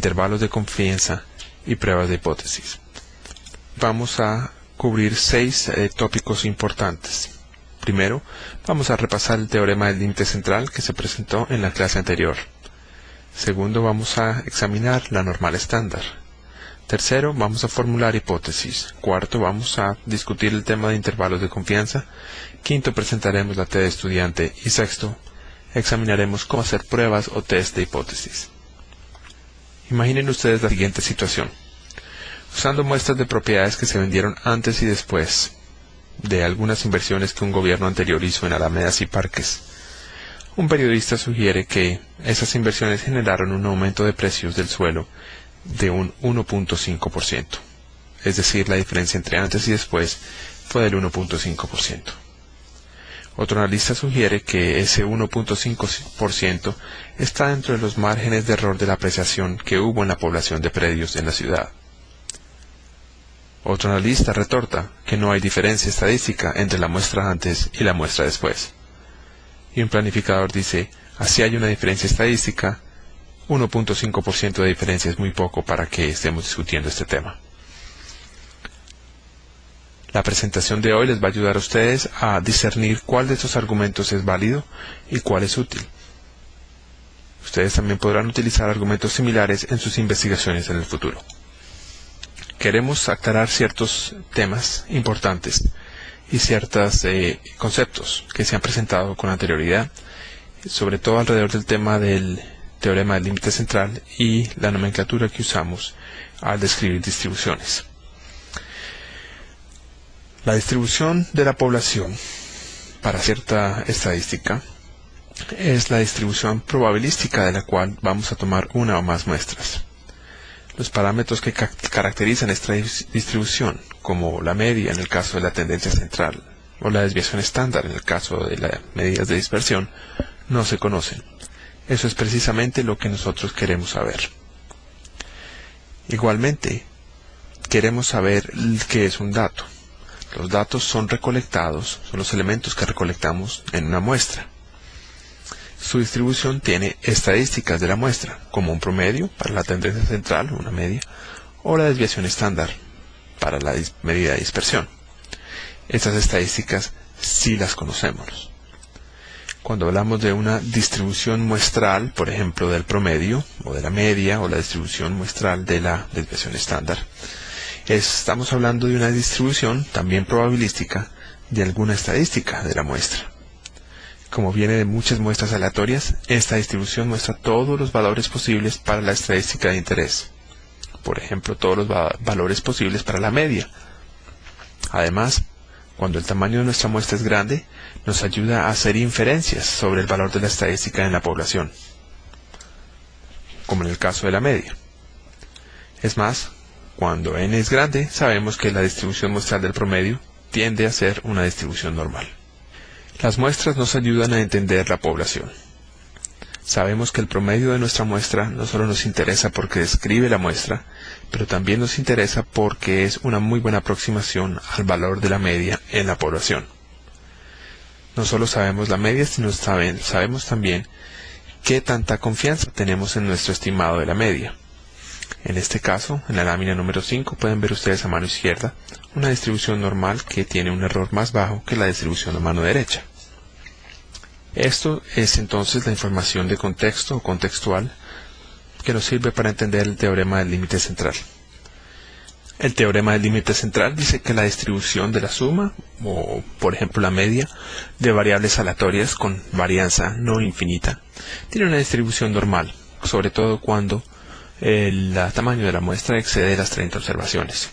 intervalos de confianza y pruebas de hipótesis. Vamos a cubrir 6 tópicos importantes. Primero, vamos a repasar el teorema del límite central que se presentó en la clase anterior. Segundo, vamos a examinar la normal estándar. Tercero, vamos a formular hipótesis. Cuarto, vamos a discutir el tema de intervalos de confianza. Quinto, presentaremos la T de estudiante. Y sexto, examinaremos cómo hacer pruebas o test de hipótesis. Imaginen ustedes la siguiente situación. Usando muestras de propiedades que se vendieron antes y después de algunas inversiones que un gobierno anterior hizo en alamedas y parques, un periodista sugiere que esas inversiones generaron un aumento de precios del suelo de un 1.5%. Es decir, la diferencia entre antes y después fue del 1.5%. Otro analista sugiere que ese 1.5% está dentro de los márgenes de error de la apreciación que hubo en la población de predios en la ciudad. Otro analista retorta que no hay diferencia estadística entre la muestra antes y la muestra después. Y un planificador dice, así hay una diferencia estadística, 1.5% de diferencia es muy poco para que estemos discutiendo este tema. La presentación de hoy les va a ayudar a ustedes a discernir cuál de estos argumentos es válido y cuál es útil. Ustedes también podrán utilizar argumentos similares en sus investigaciones en el futuro. Queremos aclarar ciertos temas importantes y ciertos conceptos que se han presentado con anterioridad, sobre todo alrededor del tema del teorema del límite central y la nomenclatura que usamos al describir distribuciones. La distribución de la población para cierta estadística es la distribución probabilística de la cual vamos a tomar una o más muestras. Los parámetros que caracterizan esta distribución, como la media en el caso de la tendencia central o la desviación estándar en el caso de las medidas de dispersión, no se conocen. Eso es precisamente lo que nosotros queremos saber. Igualmente, queremos saber qué es un dato. Los datos son recolectados, son los elementos que recolectamos en una muestra. Su distribución tiene estadísticas de la muestra, como un promedio para la tendencia central, una media, o la desviación estándar para la medida de dispersión. Estas estadísticas sí las conocemos. Cuando hablamos de una distribución muestral, por ejemplo, del promedio, o de la media, o la distribución muestral de la desviación estándar, estamos hablando de una distribución también probabilística de alguna estadística de la muestra. Como viene de muchas muestras aleatorias, esta distribución muestra todos los valores posibles para la estadística de interés. Por ejemplo, todos los valores posibles para la media. Además, cuando el tamaño de nuestra muestra es grande, nos ayuda a hacer inferencias sobre el valor de la estadística en la población, como en el caso de la media. Es más, cuando n es grande, sabemos que la distribución muestral del promedio tiende a ser una distribución normal. Las muestras nos ayudan a entender la población. Sabemos que el promedio de nuestra muestra no solo nos interesa porque describe la muestra, pero también nos interesa porque es una muy buena aproximación al valor de la media en la población. No solo sabemos la media, sino sabemos también qué tanta confianza tenemos en nuestro estimado de la media. En este caso, en la lámina número 5, pueden ver ustedes a mano izquierda una distribución normal que tiene un error más bajo que la distribución a mano derecha. Esto es entonces la información de contexto o contextual que nos sirve para entender el teorema del límite central. El teorema del límite central dice que la distribución de la suma, o por ejemplo la media, de variables aleatorias con varianza no infinita, tiene una distribución normal, sobre todo cuando el tamaño de la muestra excede las 30 observaciones.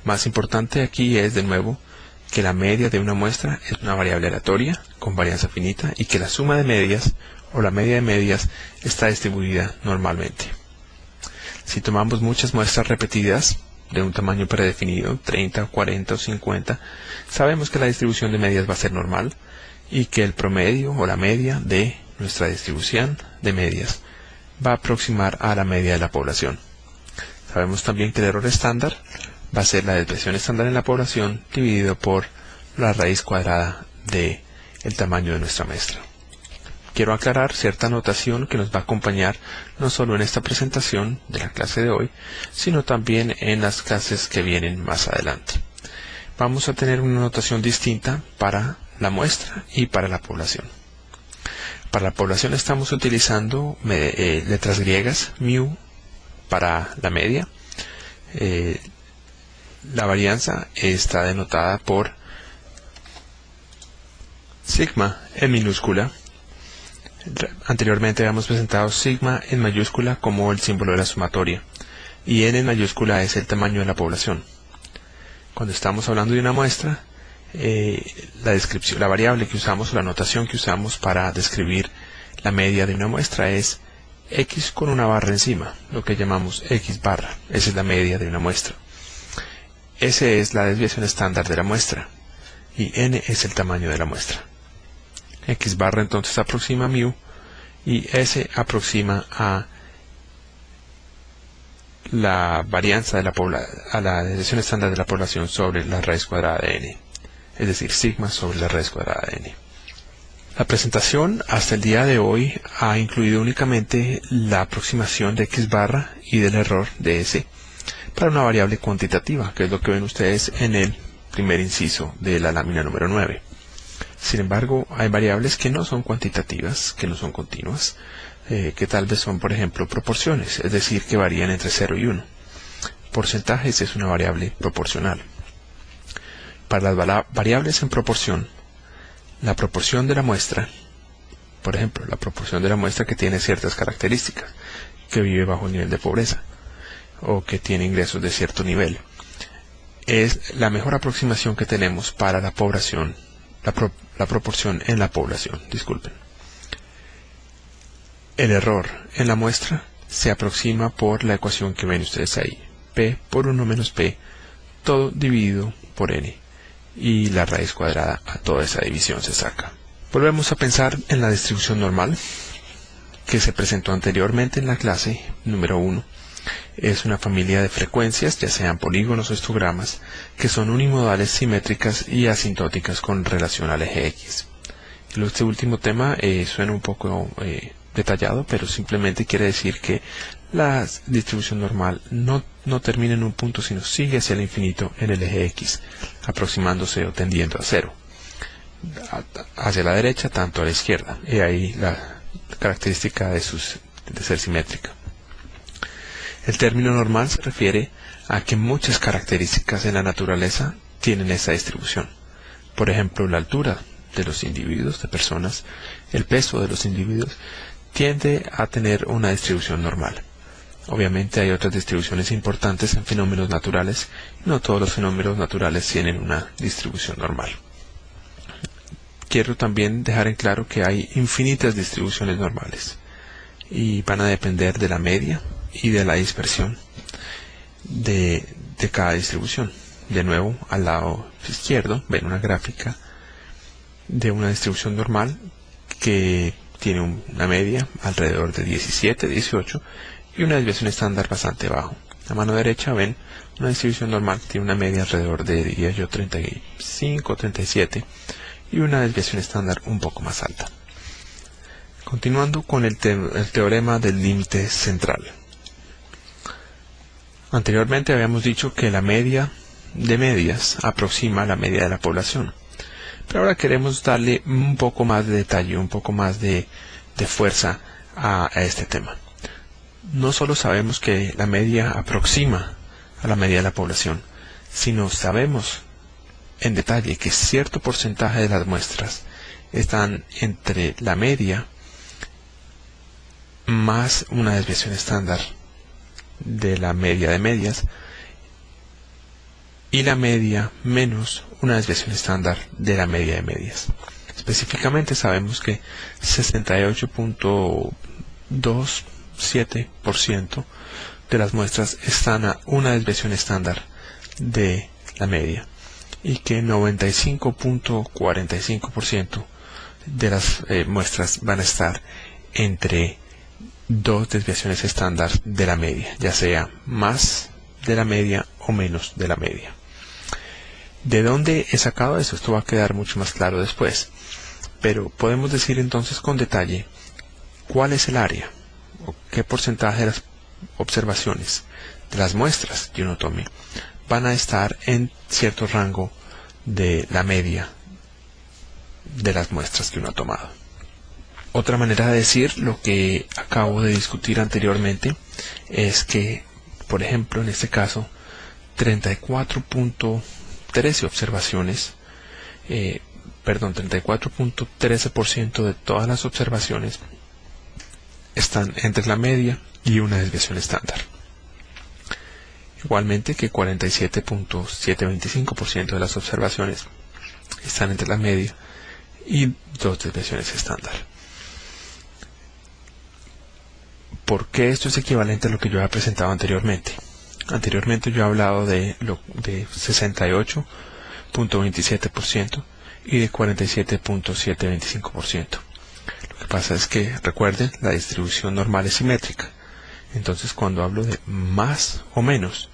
Más importante aquí es, de nuevo, que la media de una muestra es una variable aleatoria con varianza finita y que la suma de medias o la media de medias está distribuida normalmente. Si tomamos muchas muestras repetidas de un tamaño predefinido, 30, 40 o 50, sabemos que la distribución de medias va a ser normal y que el promedio o la media de nuestra distribución de medias va a aproximar a la media de la población. Sabemos también que el error estándar va a ser la desviación estándar en la población dividido por la raíz cuadrada del tamaño de nuestra muestra. Quiero aclarar cierta notación que nos va a acompañar no solo en esta presentación de la clase de hoy, sino también en las clases que vienen más adelante. Vamos a tener una notación distinta para la muestra y para la población. Para la población estamos utilizando letras griegas, mu para la media. La varianza está denotada por sigma en minúscula. Anteriormente habíamos presentado sigma en mayúscula como el símbolo de la sumatoria y n en mayúscula es el tamaño de la población. Cuando estamos hablando de una muestra, la variable que usamos o la notación que usamos para describir la media de una muestra es x con una barra encima, lo que llamamos x barra. Esa es la media de una muestra. S es la desviación estándar de la muestra y n es el tamaño de la muestra. X barra entonces aproxima a mu y S aproxima a la varianza de a la desviación estándar de la población sobre la raíz cuadrada de n, es decir, sigma sobre la raíz cuadrada de n. La presentación hasta el día de hoy ha incluido únicamente la aproximación de x barra y del error de S para una variable cuantitativa, que es lo que ven ustedes en el primer inciso de la lámina número 9. Sin embargo, hay variables que no son cuantitativas, que no son continuas, que tal vez son, por ejemplo, proporciones, es decir, que varían entre 0 y 1. Porcentajes es una variable proporcional. Para las variables en proporción, la proporción de la muestra, por ejemplo, la proporción de la muestra que tiene ciertas características, que vive bajo un nivel de pobreza, o que tiene ingresos de cierto nivel, es la mejor aproximación que tenemos para la población, la proporción en la población, disculpen. El error en la muestra se aproxima por la ecuación que ven ustedes ahí, p por 1 menos p, todo dividido por n, y la raíz cuadrada a toda esa división se saca. Volvemos a pensar en la distribución normal, que se presentó anteriormente en la clase número 1. Es una familia de frecuencias, ya sean polígonos o histogramas, que son unimodales, simétricas y asintóticas con relación al eje X. Este último tema suena un poco detallado, pero simplemente quiere decir que la distribución normal no termina en un punto, sino sigue hacia el infinito en el eje X, aproximándose o tendiendo a 0. Hacia la derecha, tanto a la izquierda. Y ahí la característica de ser simétrica. El término normal se refiere a que muchas características en la naturaleza tienen esa distribución. Por ejemplo, la altura de los individuos, de personas, el peso de los individuos, tiende a tener una distribución normal. Obviamente hay otras distribuciones importantes en fenómenos naturales, y no todos los fenómenos naturales tienen una distribución normal. Quiero también dejar en claro que hay infinitas distribuciones normales, y van a depender de la media y de la dispersión de cada distribución. De nuevo, al lado izquierdo ven una gráfica de una distribución normal que tiene una media alrededor de 17, 18 y una desviación estándar bastante bajo. A mano derecha ven una distribución normal que tiene una media alrededor de, diría yo, 35, 37 y una desviación estándar un poco más alta. Continuando con el teorema del límite central. Anteriormente habíamos dicho que la media de medias aproxima a la media de la población, pero ahora queremos darle un poco más de detalle, un poco más de fuerza a este tema. No solo sabemos que la media aproxima a la media de la población, sino sabemos en detalle que cierto porcentaje de las muestras están entre la media más una desviación estándar de la media de medias y la media menos una desviación estándar de la media de medias. Específicamente sabemos que 68.27% de las muestras están a una desviación estándar de la media y que 95.45% de las muestras van a estar entre dos desviaciones estándar de la media, ya sea más de la media o menos de la media. ¿De dónde he sacado eso? Esto va a quedar mucho más claro después. pero podemos decir entonces con detalle cuál es el área o qué porcentaje de las observaciones de las muestras que uno tome van a estar en cierto rango de la media de las muestras que uno ha tomado. Otra manera de decir lo que acabo de discutir anteriormente es que, por ejemplo, en este caso, 34.13 observaciones, 34.13% de todas las observaciones están entre la media y una desviación estándar. Igualmente que 47.725% de las observaciones están entre la media y dos desviaciones estándar. ¿Por qué esto es equivalente a lo que yo había presentado anteriormente? Anteriormente yo he hablado de 68.27% y de 47.725%. Lo que pasa es que, recuerden, la distribución normal es simétrica. Entonces, cuando hablo de más o menos,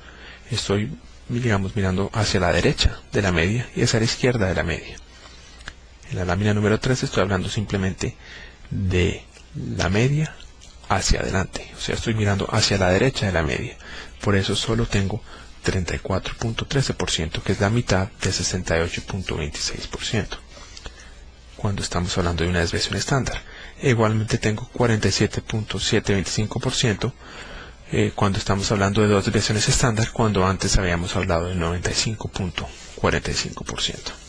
estoy, digamos, mirando hacia la derecha de la media y hacia la izquierda de la media. En la lámina número 3 estoy hablando simplemente de la media hacia adelante. O sea, estoy mirando hacia la derecha de la media. Por eso solo tengo 34.13%, que es la mitad de 68.26%. Cuando estamos hablando de una desviación estándar. Igualmente tengo 47.725% cuando estamos hablando de dos desviaciones estándar, cuando antes habíamos hablado de 95.45%.